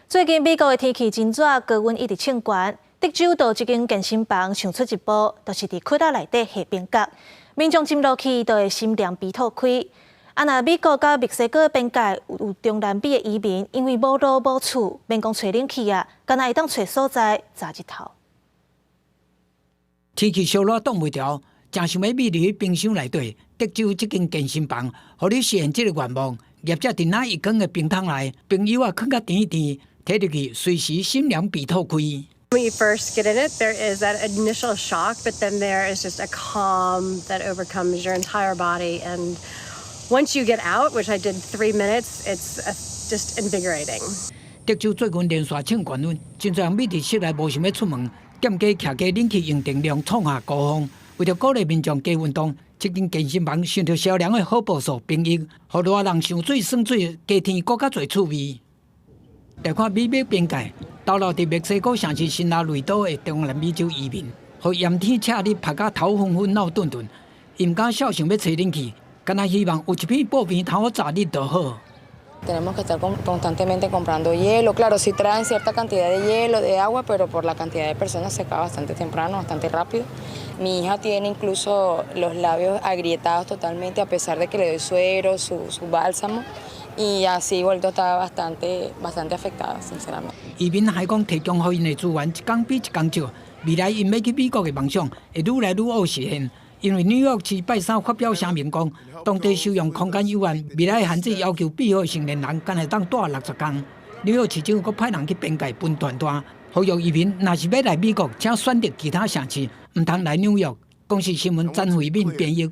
最近美国的天气真热，高温一直升悬。德州有一间健身房上出一步，就是伫窟仔内底下冰角，民众浸落去就会心凉鼻吐开。若美国甲墨西哥的边界有中南美的移民，因为无路无厝，免讲找冷气啊，干那会当找所在炸日头。天气烧热挡袂牢，真想要秘入去冰箱内底。德州这间健身房，互你实现这个愿望。业者伫那一缸的冰桶内，朋友啊放甲甜一甜，摕入去随时心凉鼻吐开。When you first get in it, there is that initial shock, but then there is just a calm that overcomes your entire body. And once you get out, which I did 3 minutes, it's just invigorating. 德州最近连续称冠温，真侪人秘伫室内无想要出门，兼加徛家冷气用电量创下高峰。为着鼓励民众加运动，这间健身房想着销量的好步数平抑，互热人上水耍水，加添更加侪趣味。来看美墨边界，逗留伫墨西哥城市新拉雷多的中南美洲移民，互炎天赤日拍甲头昏昏脑顿顿，伊毋敢小想要找冷气，干那希望有一片布片头炸日就好。Tenemos que estar constantemente comprando hielo. Claro, sí traen cierta cantidad de hielo, de agua, pero por la cantidad de personas se acaba bastante temprano, bastante rápido. Mi hija tiene incluso los labios agrietados totalmente, a pesar de que le doy suero, su bálsamo, y así vuelto está bastante afectada, sinceramente. 移民还讲提供予因的资源一天比一天少，未来因要去美国的梦想会愈来愈好实现。因为纽约市拜三发表声明讲，当地收容空间有限，未来限制要求庇护成年人干会当住60天。纽约市政府佫派人去边界分传单，呼吁移民若是要来美国，请选择其他城市，唔通来纽约。公视新闻詹慧敏编译。